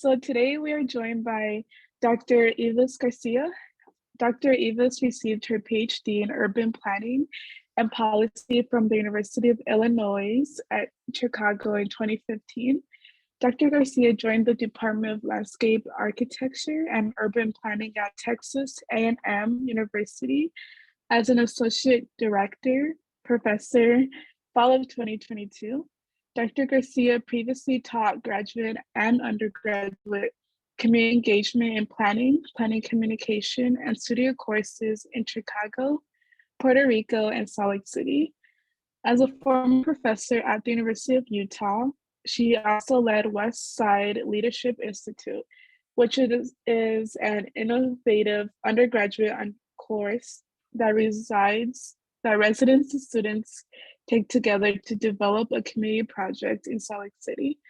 So today we are joined by Dr. Ivis Garcia. Dr. Ivis received her PhD in urban planning and policy from the University of Illinois at Chicago in 2015. Dr. Garcia joined the Department of Landscape Architecture and Urban Planning at Texas A&M University as an associate director, professor, fall of 2022. Dr. Garcia previously taught graduate and undergraduate community engagement in planning, planning communication, and studio courses in Chicago, Puerto Rico, and Salt Lake City. As a former professor at the University of Utah, she also led West Side Leadership Institute, which is an innovative undergraduate course that residents and students take together to develop a community project in Salt Lake City.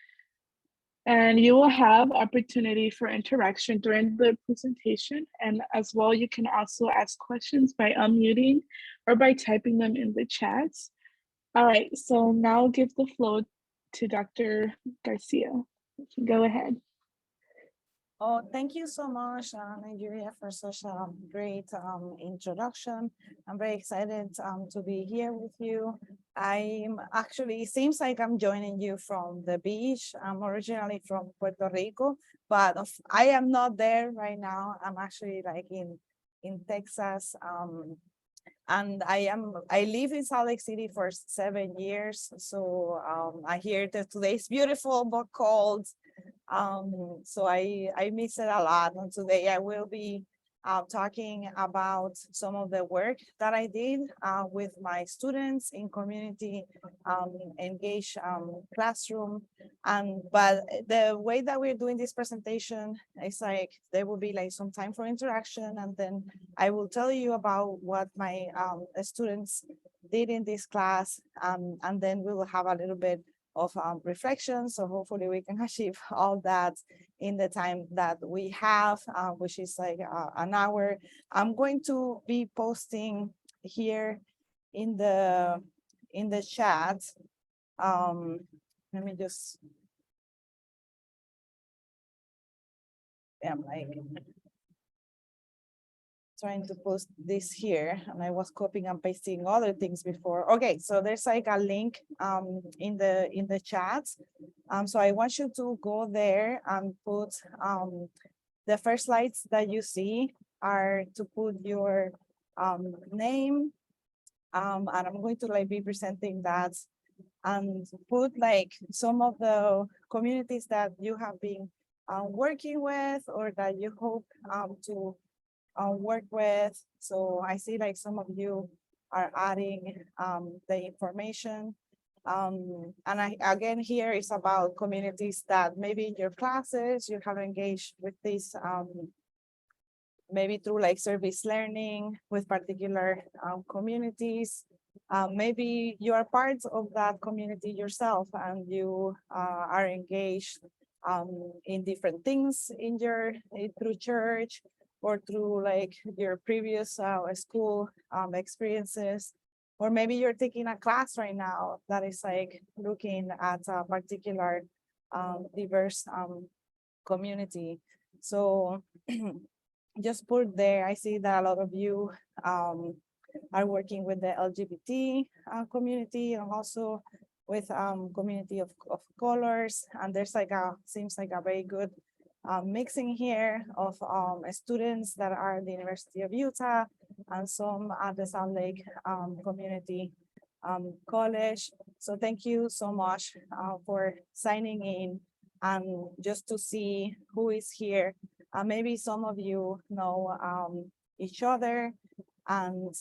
And you will have opportunity for interaction during the presentation, and as well, you can also ask questions by unmuting or by typing them in the chat. All right, so now I'll give the floor to Dr. Garcia. You can go ahead. Oh, thank you so much, Nigeria, for such a great introduction. I'm very excited to be here with you. It seems like I'm joining you from the beach. I'm originally from Puerto Rico, but I am not there right now. I'm actually like in Texas. And I live in Salt Lake City for 7 years. So I hear that today is beautiful but cold. So I miss it a lot. And today I will be talking about some of the work that I did with my students in community engaged classroom. But the way that we're doing this presentation is like there will be like some time for interaction, and then I will tell you about what my students did in this class, and then we will have a little bit of reflection. So hopefully we can achieve all that in the time that we have, which is like an hour. I'm going to be posting here in the chat. Let me just, I'm like trying to post this here, and I was copying and pasting other things before. Okay, so there's like a link in the chat. So I want you to go there and put the first slides that you see are to put your name, and I'm going to like be presenting that, and put like some of the communities that you have been working with or that you hope to work with. So I see like some of you are adding the information. And again, here is about communities that maybe in your classes you have engaged with this, maybe through like service learning with particular communities. Maybe you are part of that community yourself, and you are engaged in different things in your through church or through like your previous school experiences. Or maybe you're taking a class right now that is like looking at a particular diverse community. So just put there, I see that a lot of you are working with the LGBT community, and also with community of colors. And there's like seems like a very good mixing here of students that are at the University of Utah and some at the Salt Lake Community College. So thank you so much for signing in, and just to see who is here. Maybe some of you know each other, and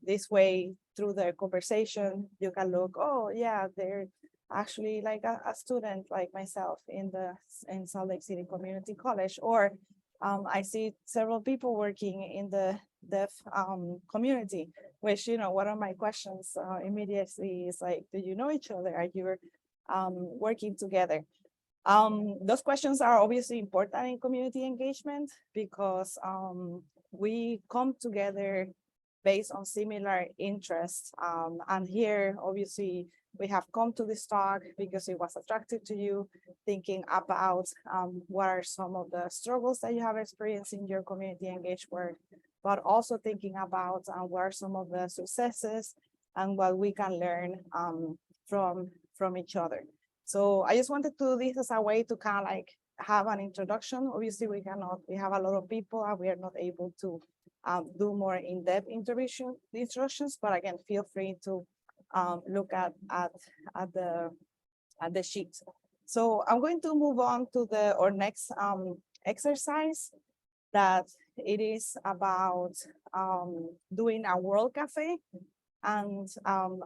this way through the conversation you can look, oh yeah, they're actually like a student like myself in Salt Lake City Community College. Or I see several people working in the deaf community, which, you know, one of my questions immediately is like, do you know each other? Are you working together? Those questions are obviously important in community engagement, because we come together based on similar interests. And here, obviously, we have come to this talk because it was attractive to you, thinking about what are some of the struggles that you have experienced in your community engaged work, but also thinking about what are some of the successes and what we can learn from each other. So I just wanted to do this as a way to kind of like have an introduction. Obviously, we have a lot of people and we are not able to do more in-depth introductions, but again, feel free to look at the sheet. So I'm going to move on to our next exercise, that it is about doing a World Cafe. And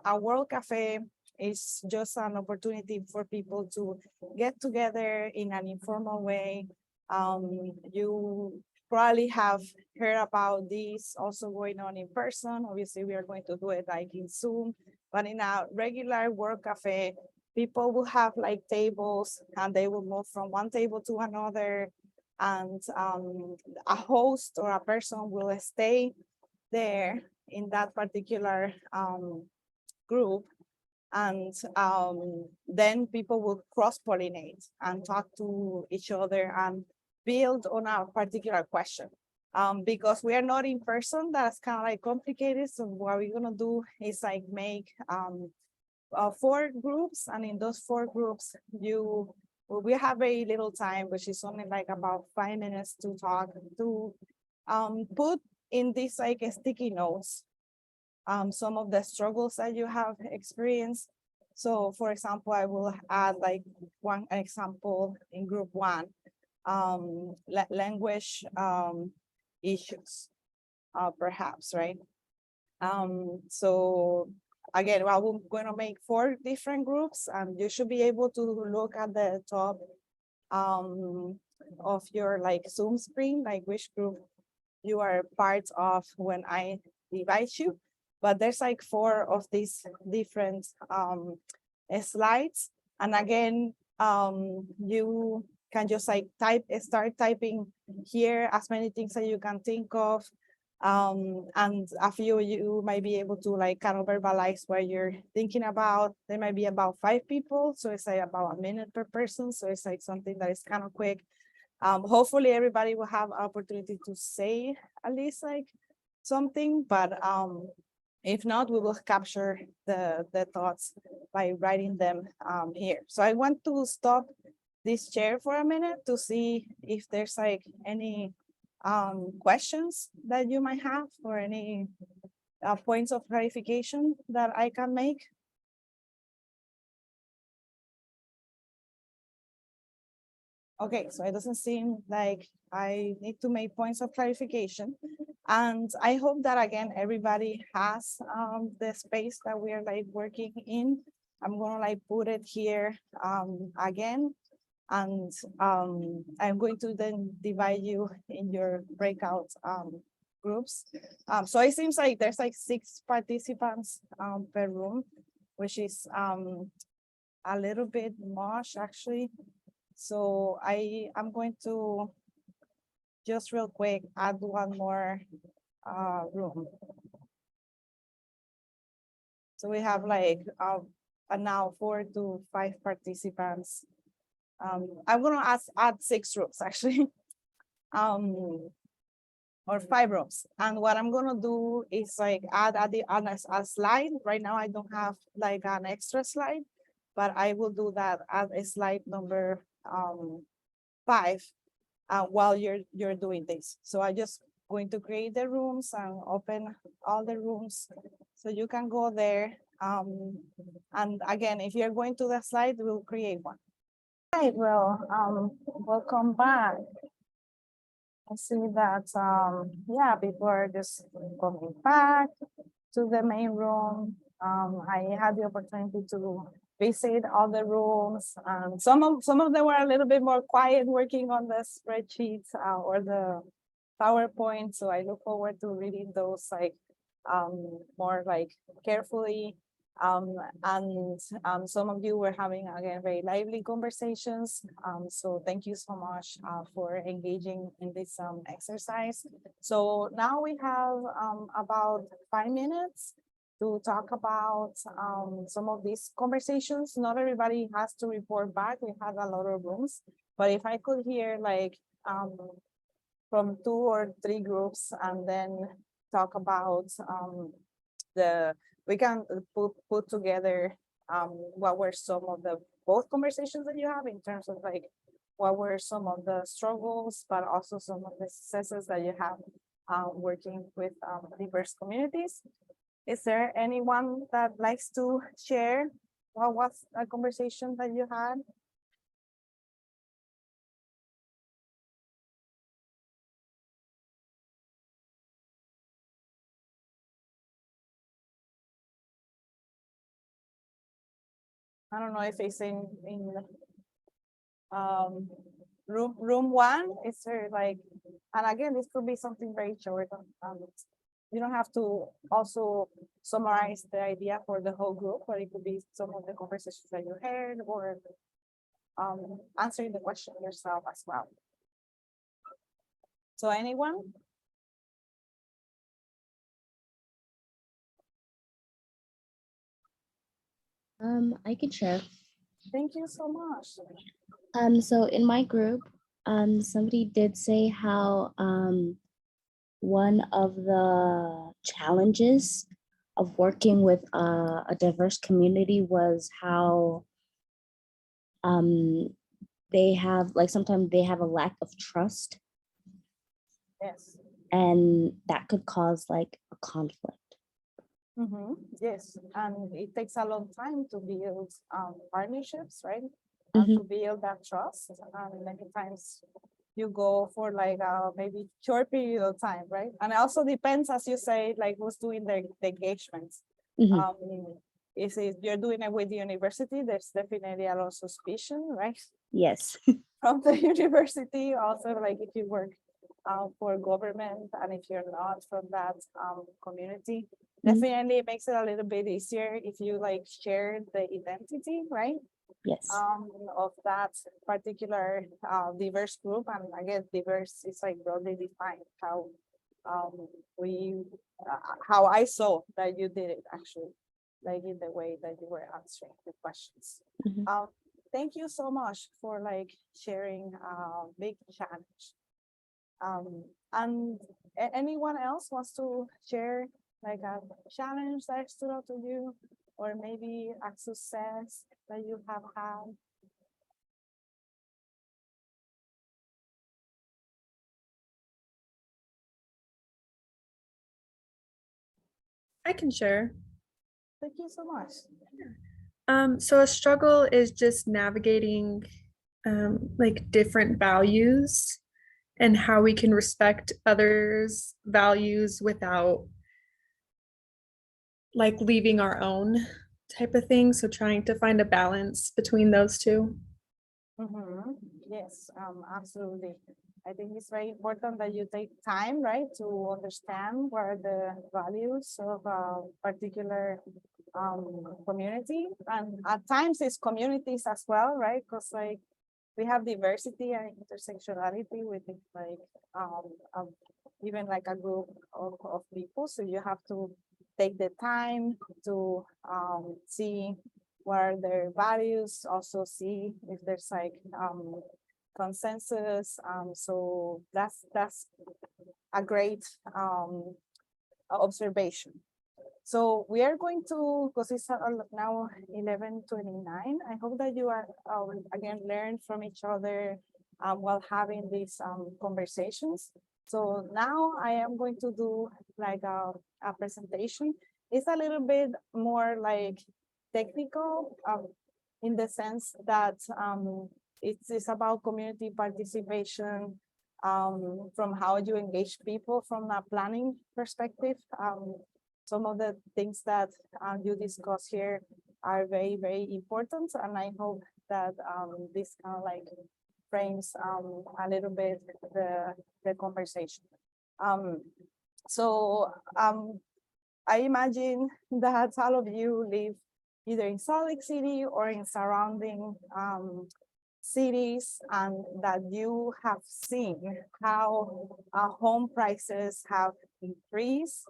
a World Cafe is just an opportunity for people to get together in an informal way. You probably have heard about this also going on in person. Obviously, we are going to do it like in Zoom, but in a regular World Cafe, people will have like tables and they will move from one table to another. And a host or a person will stay there in that particular group. And then people will cross-pollinate and talk to each other and build on a particular question. Because we are not in person, that's kind of like complicated. So what we're gonna do is like make 4 groups, and in those 4 groups, we have very little time, which is only like about 5 minutes to talk, to put in these like sticky notes some of the struggles that you have experienced. So for example, I will add like one example in group 1, language issues, perhaps, right? So again, well, we're going to make 4 different groups, and you should be able to look at the top of your like Zoom screen, like which group you are part of when I invite you. But there's like 4 of these different slides. And again, you can just like start typing here as many things that you can think of. And a few you might be able to like kind of verbalize what you're thinking about. There might be about 5 people, so it's like about a minute per person. So it's like something that is kind of quick. Hopefully everybody will have opportunity to say at least like something, but if not, we will capture the thoughts by writing them here. So I want to stop this share for a minute to see if there's like any questions that you might have, or any points of clarification that I can make. Okay, so it doesn't seem like I need to make points of clarification. And I hope that again, everybody has the space that we are like working in. I'm gonna like put it here again. And I'm going to then divide you in your breakout groups. So it seems like there's like 6 participants per room, which is a little bit much actually. So I'm going to just real quick add one more room. So we have like now 4 to 5 participants. I'm gonna add 6 rooms actually, or 5 rooms. And what I'm gonna do is like add a slide. Right now I don't have like an extra slide, but I will do that as a slide number 5 while you're doing this. So I just going to create the rooms and open all the rooms so you can go there. And again, if you're going to the slide, we'll create one. Right, well, welcome back. I see that, yeah, people are just coming back to the main room. I had the opportunity to visit all the rooms. Some of them were a little bit more quiet working on the spreadsheets or the PowerPoint. So I look forward to reading those like more like carefully. And some of you were having, again, very lively conversations. So thank you so much for engaging in this exercise. So now we have about 5 minutes to talk about some of these conversations. Not everybody has to report back. We have a lot of rooms, but if I could hear like from 2 or 3 groups and then talk about we can put together what were some of the both conversations that you have in terms of like what were some of the struggles, but also some of the successes that you have working with diverse communities. Is there anyone that likes to share what was a conversation that you had? I don't know if it's in room 1. Is there like, and again, this could be something very short. You don't have to also summarize the idea for the whole group, but it could be some of the conversations that you heard, or answering the question yourself as well. So anyone? I can share. Thank you so much. So in my group, somebody did say how one of the challenges of working with a diverse community was how they have, like, sometimes they have a lack of trust, Yes. and that could cause like a conflict. Yes, and it takes a long time to build partnerships, right? And to build that trust. And many times you go for like maybe short period of time, right? And it also depends, as you say, like who's doing the engagements. If you're doing it with the university, there's definitely a lot of suspicion, right? Yes. From the university. Also, like if you work for government and if you're not from that community, definitely it makes it a little bit easier if you like share the identity, right? Yes. Of that particular diverse group. And again, diverse is like broadly defined how how I saw that you did it, actually, like in the way that you were answering the questions. Thank you so much for like sharing big challenge. And anyone else wants to share like a challenge that stood out to you, or maybe a success that you have had? I can share. Thank you so much. So a struggle is just navigating like different values and how we can respect others' values without like leaving our own type of thing. So trying to find a balance between those two. Yes, absolutely. I think it's very important that you take time, right, to understand what are the values of a particular community. And at times it's communities as well, right? Because like we have diversity and intersectionality within like even like a group of people. So you have to take the time to see what are their values, also see if there's like consensus. So that's a great observation. So we are going to, because it's now 11:29. I hope that you are again learn from each other while having these conversations. So now I am going to do like a presentation. It's a little bit more like technical in the sense that it's about community participation, from how you engage people from a planning perspective. Some of the things that you discuss here are very, very important, and I hope that this kind of like frames a little bit the conversation. So I imagine that all of you live either in Salt Lake City or in surrounding cities, and that you have seen how home prices have increased.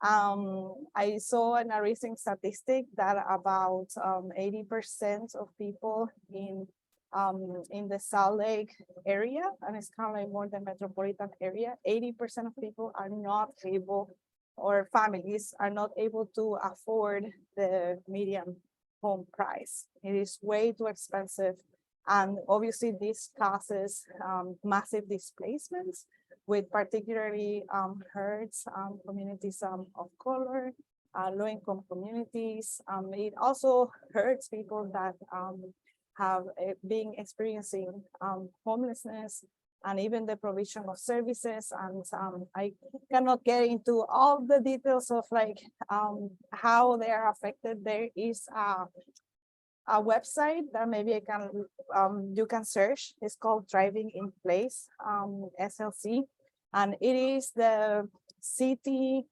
I saw in a recent statistic that about 80% of people in the Salt Lake area, and it's kind of like more the metropolitan area, 80% of people are not able, or families are not able to afford the median home price. It is way too expensive. And obviously this causes massive displacements, with particularly hurts communities of color, low-income communities. It also hurts people that have been experiencing homelessness, and even the provision of services. And I cannot get into all the details of like how they are affected. There is a website that maybe I can you can search. It's called Thriving in Place, SLC, and it is the city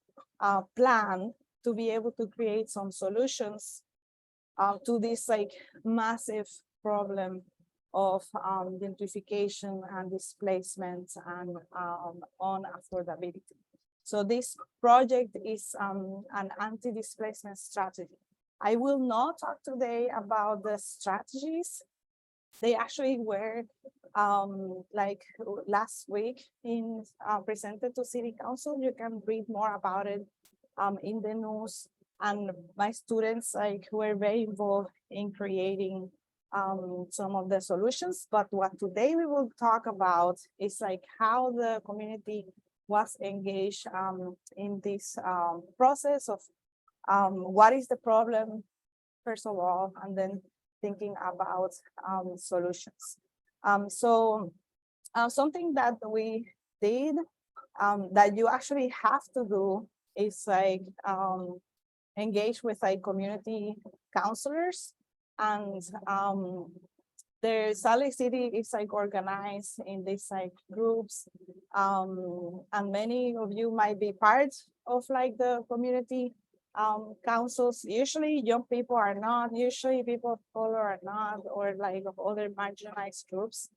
plan to be able to create some solutions to this like massive problem of gentrification and displacement and unaffordability. So this project is an anti-displacement strategy. I will not talk today about the strategies. They actually were like last week in presented to City Council. You can read more about it in the news. And my students like were very involved in creating some of the solutions. But what today we will talk about is like how the community was engaged in this process of what is the problem, first of all, and then thinking about solutions. Something that we did that you actually have to do is like engage with like community counselors, and the Salt Lake City is like organized in these like groups, and many of you might be part of like the community councils. Usually young people are not, usually people of color are not, or like of other marginalized groups,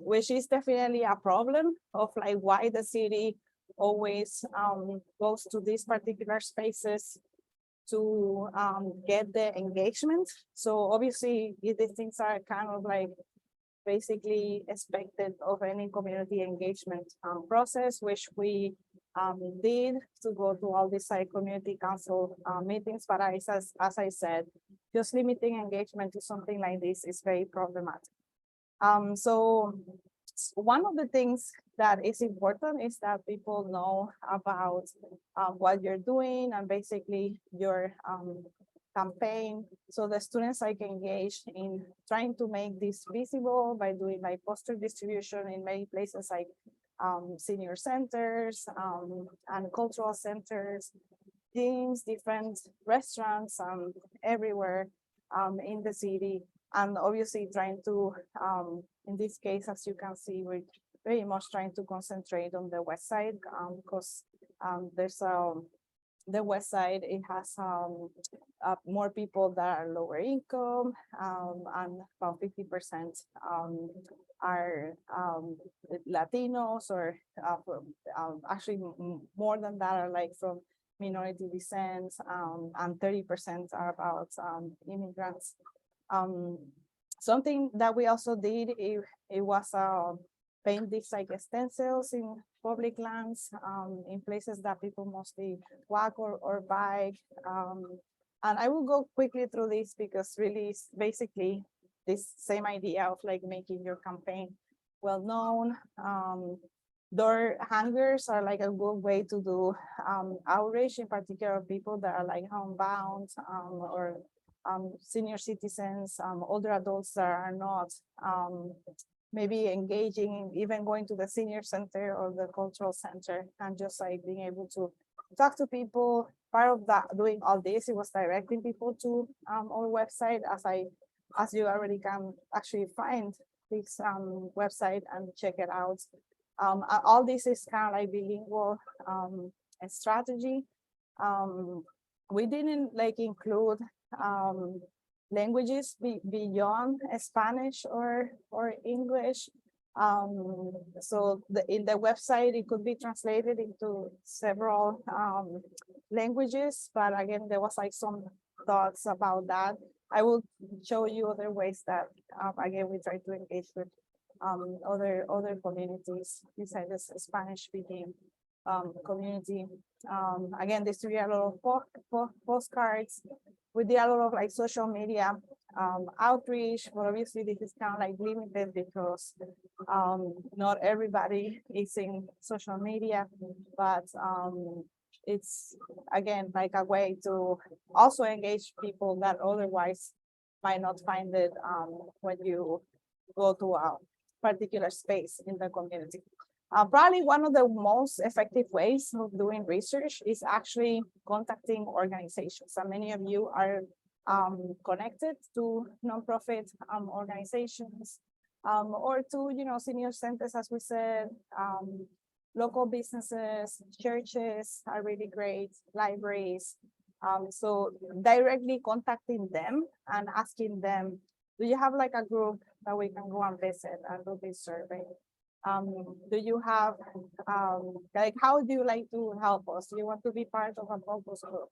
which is definitely a problem of like why the city always goes to these particular spaces to get the engagement. So obviously these things are kind of like basically expected of any community engagement process, which we did to go to all these like community council meetings. But as I said, just limiting engagement to something like this is very problematic. So one of the things that is important is that people know about what you're doing and basically your campaign. So the students like engaged in trying to make this visible by doing like poster distribution in many places like senior centers and cultural centers, gyms, different restaurants everywhere in the city. And obviously trying to, in this case, as you can see, we're very much trying to concentrate on the west side because there's the west side, it has more people that are lower income, and about 50% are Latinos, or actually more than that are like from minority descent, and 30% are about immigrants. Something that we also did, it was paint these like stencils in public lands, in places that people mostly walk or bike. And I will go quickly through this because really it's basically this same idea of like making your campaign well known. Door hangers are like a good way to do outreach, in particular people that are like homebound or senior citizens, older adults that are not maybe engaging, even going to the senior center or the cultural center, and just like being able to talk to people. Part of that, doing all this, it was directing people to our website, as you already can actually find this website and check it out. All this is kind of like bilingual strategy. We didn't like include languages beyond Spanish or English. So in the website, it could be translated into several languages, but again, there was like some thoughts about that. I will show you other ways that again we try to engage with other communities besides the Spanish speaking community. Again, distribute a lot of postcards. We did a lot of like social media outreach, but obviously this is kind of like limited because not everybody is in social media, but it's again like a way to also engage people that otherwise might not find it when you go to a particular space in the community. Probably one of the most effective ways of doing research is actually contacting organizations. And many of you are connected to nonprofit organizations or to, senior centers, as we said, local businesses, churches are really great, libraries. So directly contacting them and asking them, do you have like a group that we can go and visit and do this survey? Do you have, like, how do you like to help us? Do you want to be part of a focus group?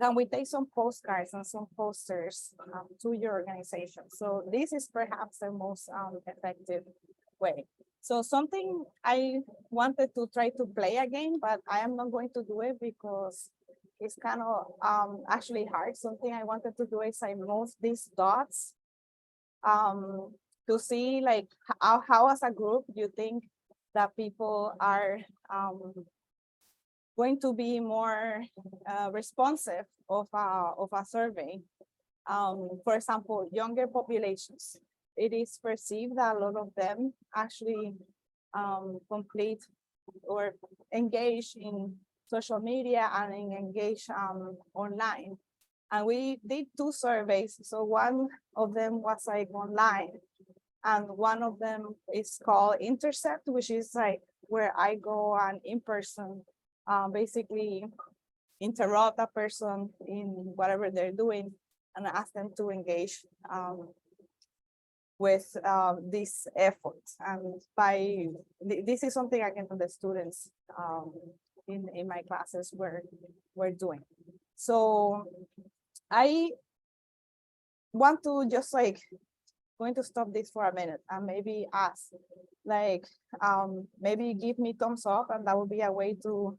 Can we take some postcards and some posters to your organization? So this is perhaps the most effective way. So something I wanted to try to play again, but I am not going to do it because it's kind of actually hard. Something I wanted to do is I move these dots to see like how as a group you think that people are going to be more responsive of a survey. For example, younger populations. It is perceived that a lot of them actually complete or engage in social media and engage online. And we did 2 surveys. So one of them was like online, and one of them is called Intercept, which is like where I go and in person basically interrupt a person in whatever they're doing and ask them to engage with this effort. And this is something I can do the students in my classes we're doing. So I want to just like going to stop this for a minute and maybe ask, like, maybe give me thumbs up, and that will be a way to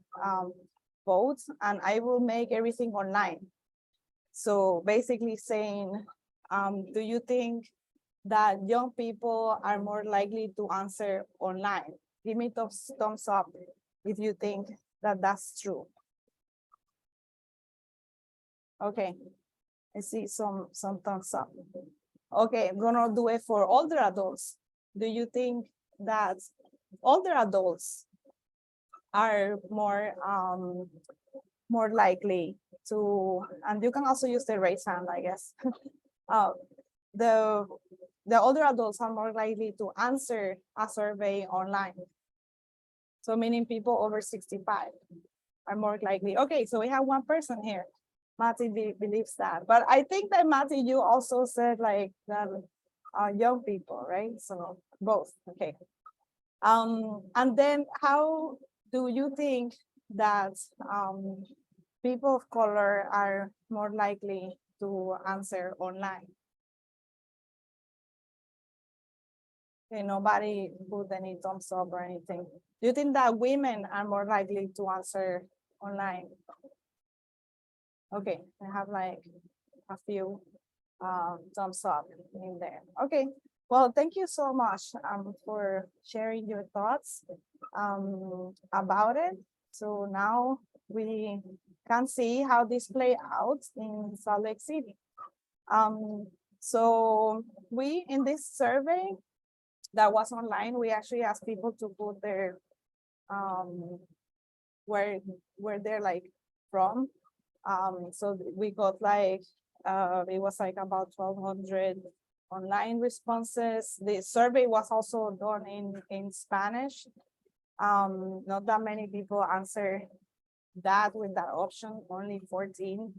vote, and I will make everything online. So basically saying, do you think that young people are more likely to answer online? Give me thumbs up if you think that that's true. Okay, I see some thumbs up. Okay, I'm gonna do it for older adults. Do you think that older adults are more likely to, and you can also use the raise hand, I guess. The older adults are more likely to answer a survey online. So meaning people over 65 are more likely. Okay, so we have one person here. Matty believes that, but I think that Matty, you also said like that young people, right? So both, okay. And then how do you think that people of color are more likely to answer online? Okay, nobody put any thumbs up or anything. Do you think that women are more likely to answer online? Okay, I have like a few thumbs up in there. Okay, well, thank you so much for sharing your thoughts about it. So now we can see how this play out in Salt Lake City. So we, in this survey that was online, we actually asked people to put their where they're like from. So we got like it was like about 1,200 online responses. The survey was also done in Spanish. Not that many people answer that with that option, only 14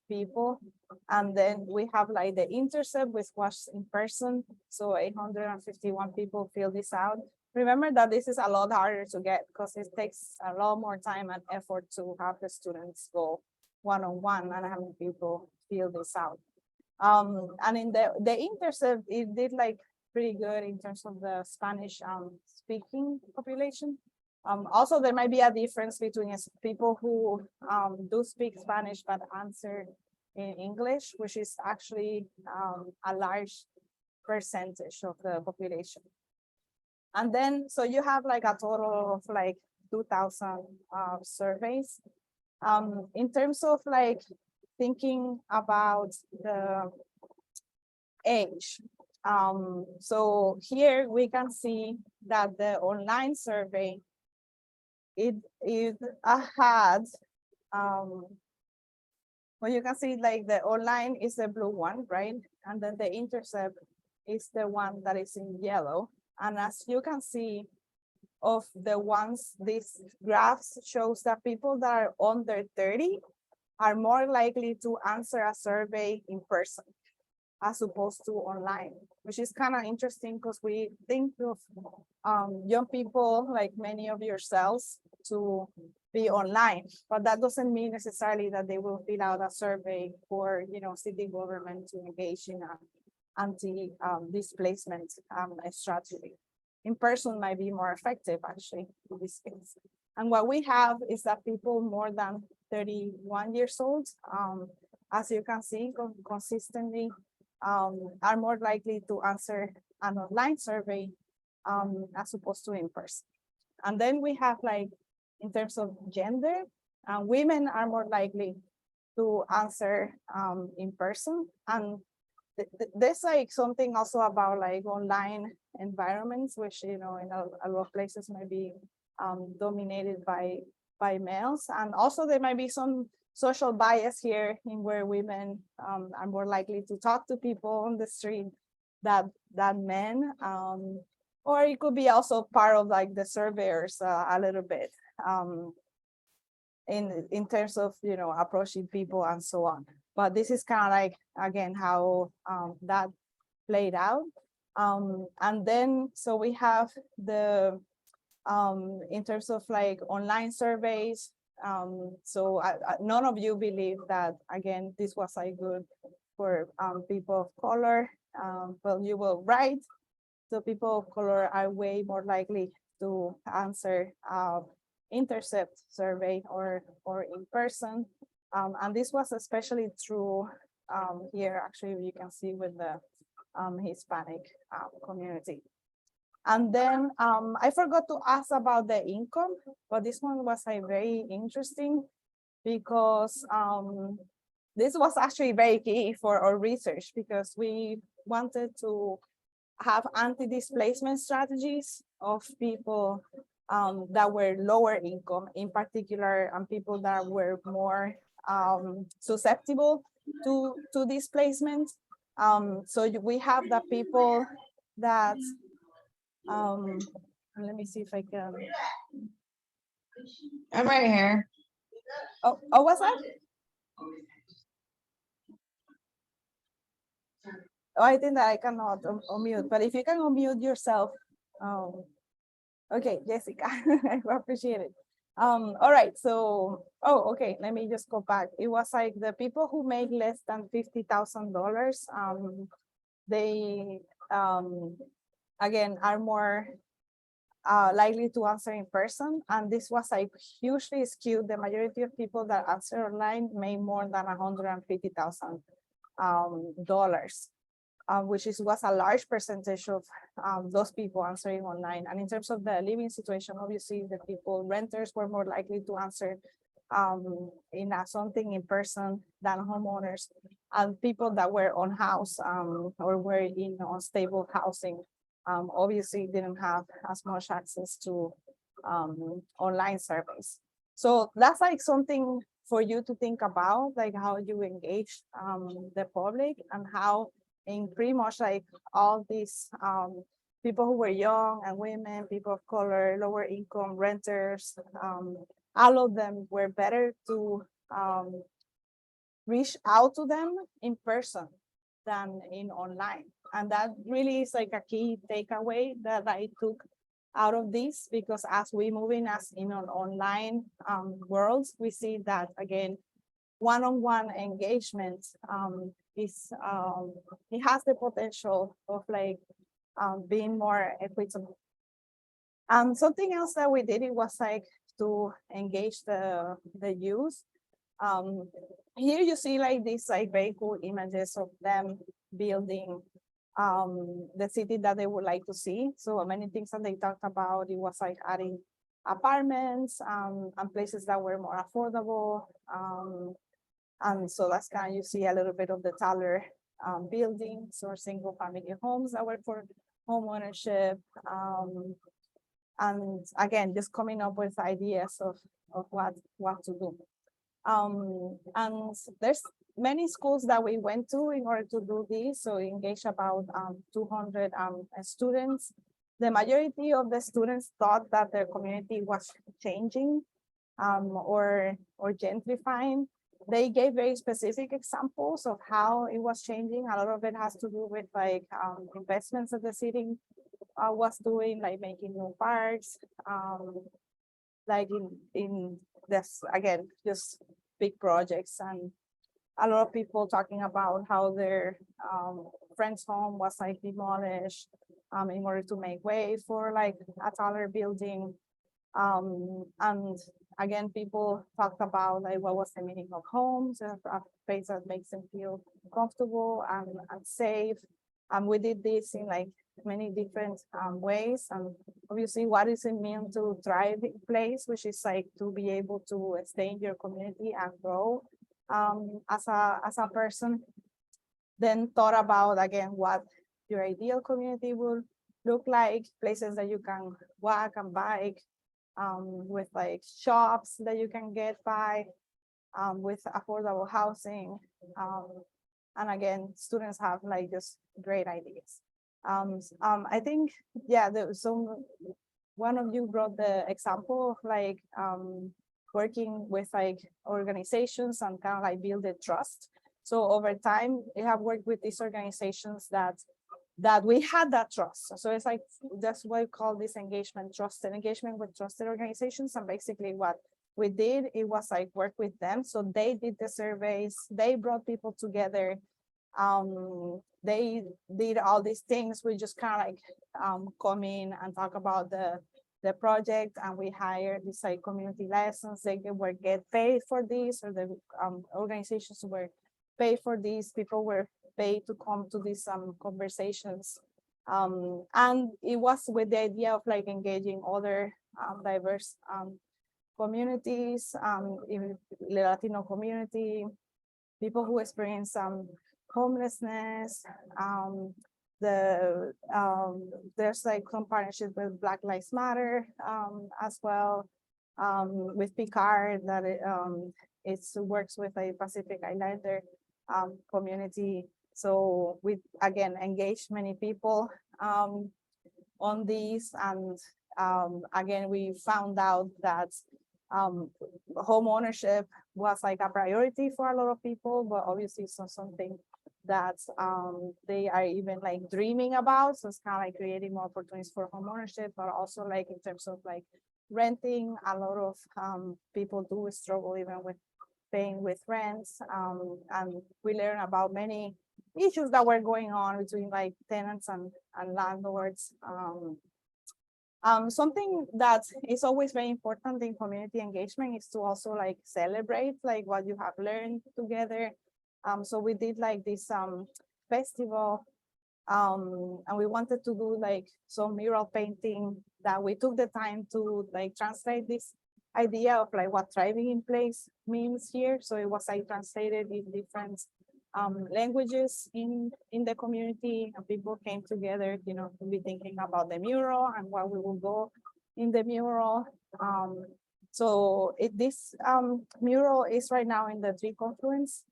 people. And then we have like the intercept, which was in person. So 851 people fill this out. Remember that this is a lot harder to get because it takes a lot more time and effort to have the students go one-on-one and having people fill this out. And in the intercept, it did like pretty good in terms of the Spanish speaking population. Also, there might be a difference between people who do speak Spanish but answer in English, which is actually a large percentage of the population. And then, so you have like a total of like 2,000 surveys. In terms of like thinking about the age, so here we can see that the online survey, it had, well, you can see like the online is the blue one, right? And then the intercept is the one that is in yellow. And as you can see, of the ones, these graphs shows that people that are under 30 are more likely to answer a survey in person as opposed to online, which is kind of interesting because we think of young people, like many of yourselves, to be online, but that doesn't mean necessarily that they will fill out a survey for, you know, city government to engage in an anti-displacement strategy. In person might be more effective actually in this case. And what we have is that people more than 31 years old, as you can see, consistently are more likely to answer an online survey as opposed to in person. And then we have like, in terms of gender, women are more likely to answer in person. And there's like something also about like online environments, which, you know, in a lot of places might be dominated by males. And also there might be some social bias here in where women are more likely to talk to people on the street than men. Or it could be also part of like the surveyors a little bit in terms of, you know, approaching people and so on. But this is kind of like, again, how that played out. And then, so we have the, in terms of like online surveys, so none of you believe that, again, this was like good for people of color. Well, you will write. So people of color are way more likely to answer intercept survey or in person. And this was especially true here, actually, you can see with the Hispanic community. And then I forgot to ask about the income, but this one was like very interesting because this was actually very key for our research because we wanted to have anti-displacement strategies of people that were lower income, in particular, and people that were more susceptible to displacement. So we have the people that, let me see if I can. I'm right here. Oh, what's that? Oh, I think that I cannot unmute, but if you can unmute yourself. Okay, Jessica, I appreciate it. All right, so, okay, let me just go back. It was like the people who make less than $50,000, they, again, are more likely to answer in person. And this was like hugely skewed. The majority of people that answer online made more than $150,000. Which was a large percentage of those people answering online. And in terms of the living situation, obviously the people, renters were more likely to answer in something in person than homeowners. And people that were on house or were in unstable housing obviously didn't have as much access to online surveys. So that's like something for you to think about, like how you engage the public and how in pretty much like all these people who were young and women, people of color, lower income, renters, all of them were better to reach out to them in person than in online. And that really is like a key takeaway that I took out of this, because as we move in as in an online worlds, we see that again, one-on-one engagement is it has the potential of like being more equitable. Something else that we did, it was like to engage the youth. Here you see like these like very cool images of them building the city that they would like to see. So many things that they talked about, it was like adding apartments and places that were more affordable. And so that's kind of, you see a little bit of the taller buildings or single family homes that were for home ownership. And again, just coming up with ideas of what to do. And there's many schools that we went to in order to do this. So engage about 200 students. The majority of the students thought that their community was changing or gentrifying. They gave very specific examples of how it was changing. A lot of it has to do with like investments that the city was doing, like making new parks, like in this, again, just big projects, and a lot of people talking about how their friend's home was like demolished in order to make way for like a taller building. And again, people talked about like what was the meaning of homes, a place that makes them feel comfortable and safe. And we did this in like many different ways. And obviously, what does it mean to thrive in place, which is like to be able to stay in your community and grow as a person. Then thought about again what your ideal community would look like, places that you can walk and bike, with like shops that you can get by, with affordable housing. And again, students have like just great ideas. I think, yeah, so one of you brought the example of like working with like organizations and kind of like build a trust. So over time, we have worked with these organizations that we had that trust. So it's like, that's why we call this engagement, trusted engagement with trusted organizations. And basically what we did, it was like work with them. So they did the surveys, they brought people together. They did all these things. We just kind of like come in and talk about the project, and we hired these like community lessons. They were get paid for this, or the organizations were paid for this. People were paid to come to these conversations. And it was with the idea of like engaging other diverse communities, in the Latino community, people who experience homelessness. There's like some partnership with Black Lives Matter as well, with Picard, that it works with a Pacific Islander community. So we again engaged many people on these, and again we found out that home ownership was like a priority for a lot of people, but obviously it's not something that they are even like dreaming about. So it's kind of like creating more opportunities for home ownership, but also like in terms of like renting, a lot of people do struggle even with paying with rents. And we learn about many issues that were going on between like tenants and landlords. Something that is always very important in community engagement is to also like celebrate like what you have learned together. So we did like this festival, and we wanted to do like some mural painting, that we took the time to like translate this idea of like what thriving in place means here. So it was like translated in different languages in the community, and people came together, you know, to be thinking about the mural and what we will go in the mural. So this mural is right now in the Tree Confluence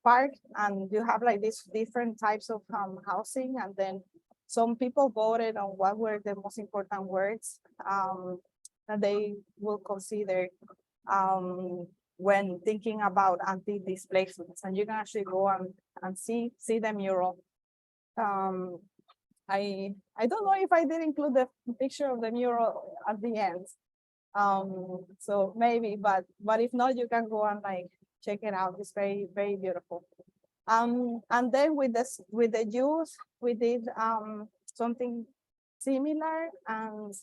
Park, and you have like these different types of housing, and then some people voted on what were the most important words that they will consider when thinking about anti-displacements, and you can actually go and see the mural. I don't know if I did include the picture of the mural at the end. So maybe, but if not, you can go and like check it out. It's very, very beautiful. And then with the youth, we did something similar. And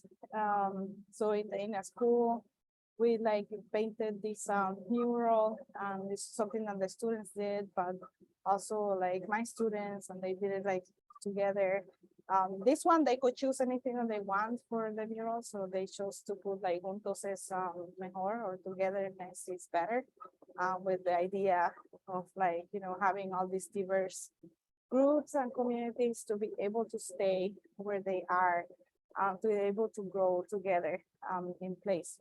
so in a school, we like painted this mural, and it's something that the students did, but also like my students, and they did it like together. This one, they could choose anything that they want for the mural, so they chose to put like juntos es mejor, or togetherness is better, with the idea of like, you know, having all these diverse groups and communities to be able to stay where they are, to be able to grow together in place.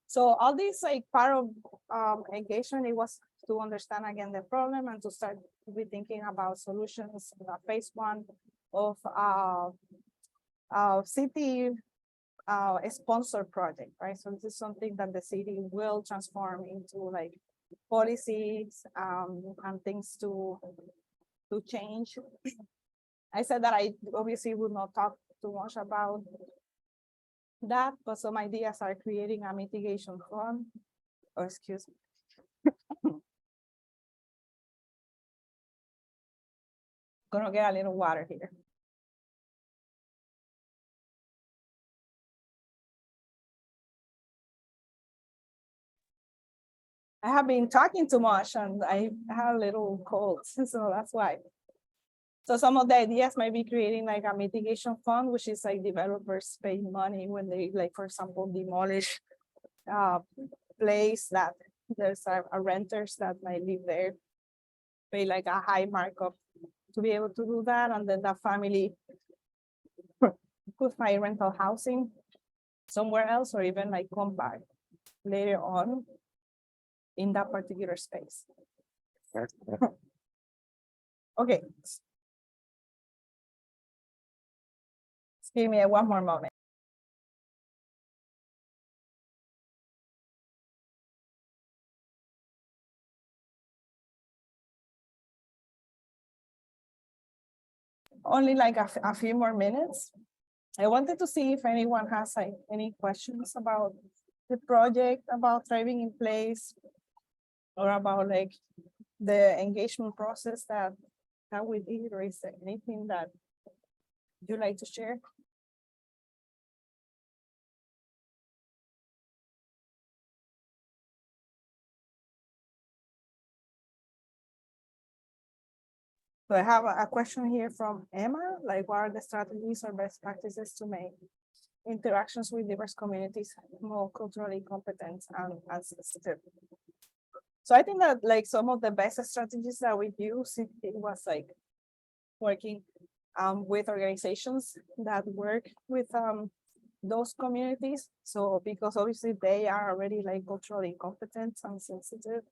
So all this like part of engagement, it was to understand again the problem and to start to be thinking about solutions. Phase one of city sponsor project, right? So this is something that the city will transform into like policies and things to change. I said that I obviously would not talk too much about that, but some ideas are creating a mitigation fund. Oh, excuse me. Gonna get a little water here. I have been talking too much and I have a little cold, so that's why. So some of the ideas might be creating like a mitigation fund, which is like developers pay money when they, like, for example, demolish place that there's a renters that might live there, pay like a high markup to be able to do that, and then that family could find rental housing somewhere else, or even like come back later on in that particular space. Okay. Give me one more moment. Only like a few more minutes. I wanted to see if anyone has like any questions about the project, about thriving in place, or about like the engagement process that we did, or is there anything that you'd like to share? So I have a question here from Emma, like what are the strategies or best practices to make interactions with diverse communities more culturally competent and sensitive? So I think that like some of the best strategies that we use, it was like working with organizations that work with those communities. So because obviously they are already like culturally competent and sensitive,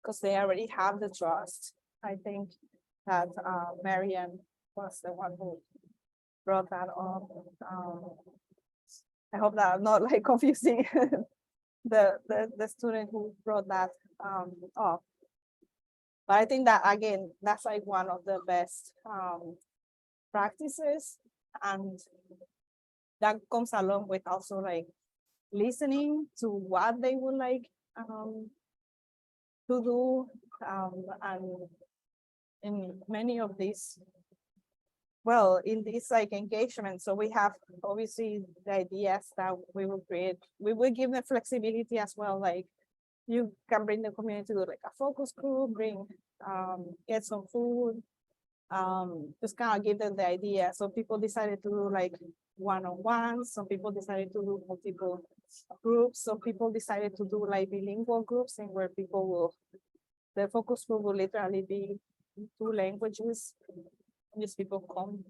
because they already have the trust. I think that Marian was the one who brought that up. I hope that I'm not like confusing the student who brought that up. But I think that again, that's like one of the best practices, and that comes along with also like listening to what they would like to do, and in many of these, well, in this like engagement, so we have obviously the ideas that we will create. We will give them flexibility as well, like you can bring the community to like a focus group, bring get some food, just kind of give them the idea. So people decided to do like one-on-ones, some people decided to do multiple groups, some people decided to do like bilingual groups, and where people will, the focus group will literally be 2 languages. These people come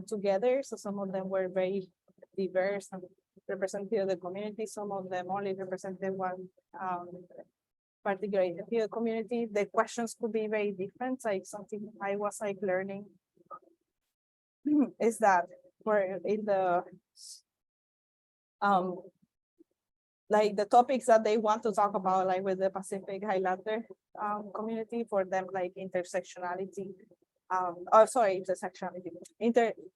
together. So some of them were very diverse and representative of the community. Some of them only represented one particular community. The questions could be very different. Like something I was like learning is that for in the like the topics that they want to talk about, like with the Pacific Highlander community, for them, like intersectionality. Oh, sorry, intersectionality.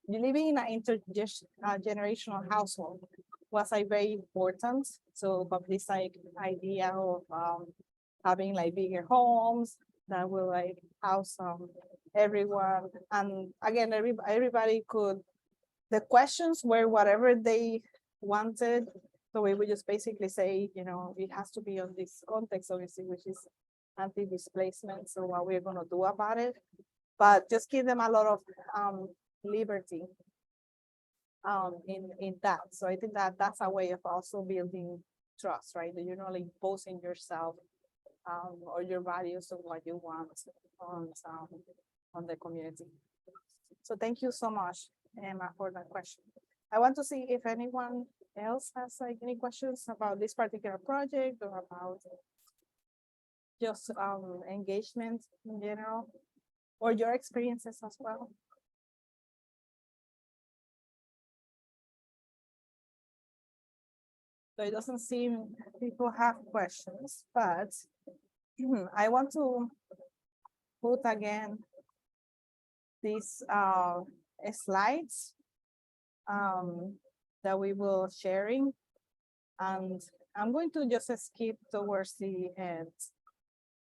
Living in an intergenerational household was like very important. So, but this like idea of having like bigger homes that will like house everyone, and again, everybody could. The questions were whatever they wanted. So we would just basically say, you know, it has to be on this context, obviously, which is anti-displacement. So what we're going to do about it, but just give them a lot of liberty in that. So I think that that's a way of also building trust, right? That you're not like imposing yourself or your values of what you want on the community. So thank you so much, Emma, for that question. I want to see if anyone else has like any questions about this particular project or about just engagement in general, or your experiences as well. So it doesn't seem people have questions, but I want to put again these slides that we will sharing, and I'm going to just skip towards the end,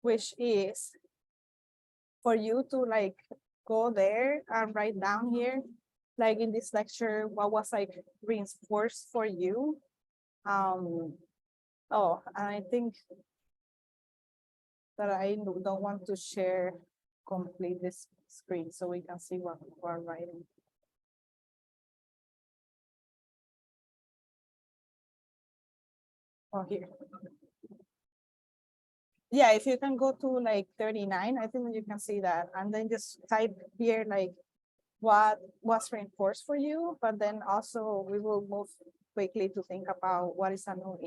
which is for you to like go there and write down here, like in this lecture, what was like reinforced for you. Oh, and I think that I don't want to share complete this screen so we can see what we're writing. Oh, here. Yeah, if you can go to like 39, I think you can see that. And then just type here like what was reinforced for you, but then also we will move quickly to think about what is a new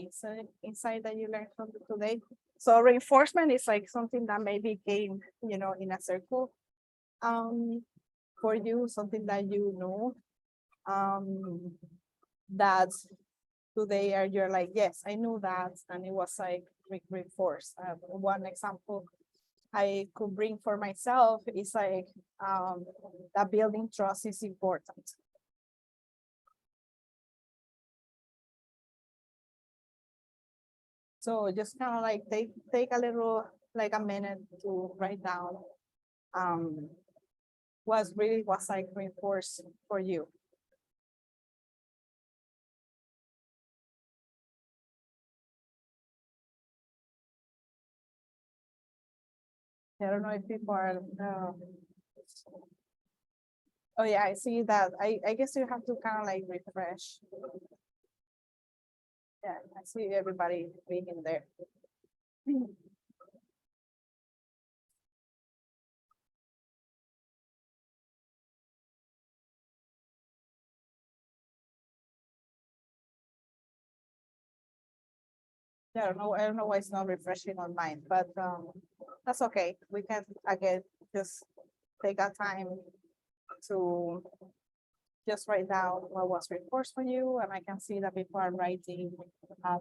insight that you learned from today. So reinforcement is like something that maybe came, you know, in a circle for you, something that you know that today you're like, yes, I knew that, and it was like reinforced. One example I could bring for myself is like that building trust is important. So just kind of like take a little, like a minute to write down what really was like reinforced for you. I don't know if people are. Oh yeah, I see that. I guess you have to kind of like refresh. Yeah, I see everybody being in there. Yeah, I don't know why it's not refreshing on mine, but that's okay. We can again just take our time to just write down what was reinforced for you, and I can see that people are writing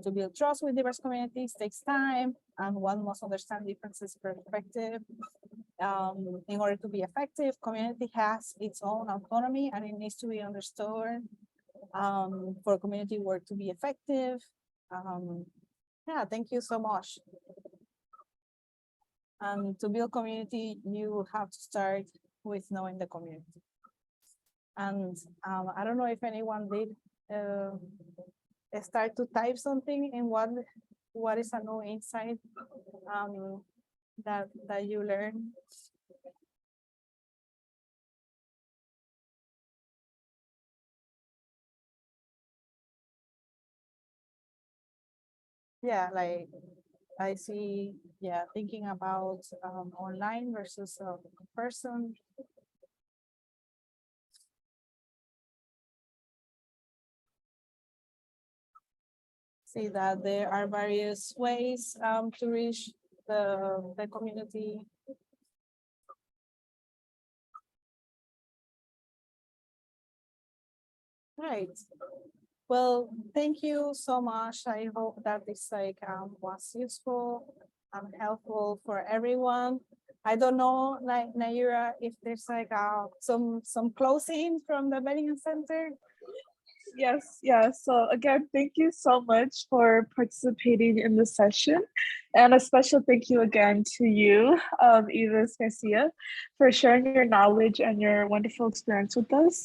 to build trust with diverse communities takes time, and one must understand differences perspective. In order to be effective, community has its own autonomy and it needs to be understood for community work to be effective. Yeah, thank you so much. And to build community, you have to start with knowing the community. And I don't know if anyone did start to type something in what is a new insight that you learn. Yeah, like I see, yeah, thinking about online versus person. See that there are various ways to reach the community. Right. Well, thank you so much. I hope that this like was useful and helpful for everyone. I don't know, like Naira, if there's like some closing from the Bellingham Center. Yes, yes. So again, thank you so much for participating in the session. And a special thank you again to you, Ivis Garcia, for sharing your knowledge and your wonderful experience with us.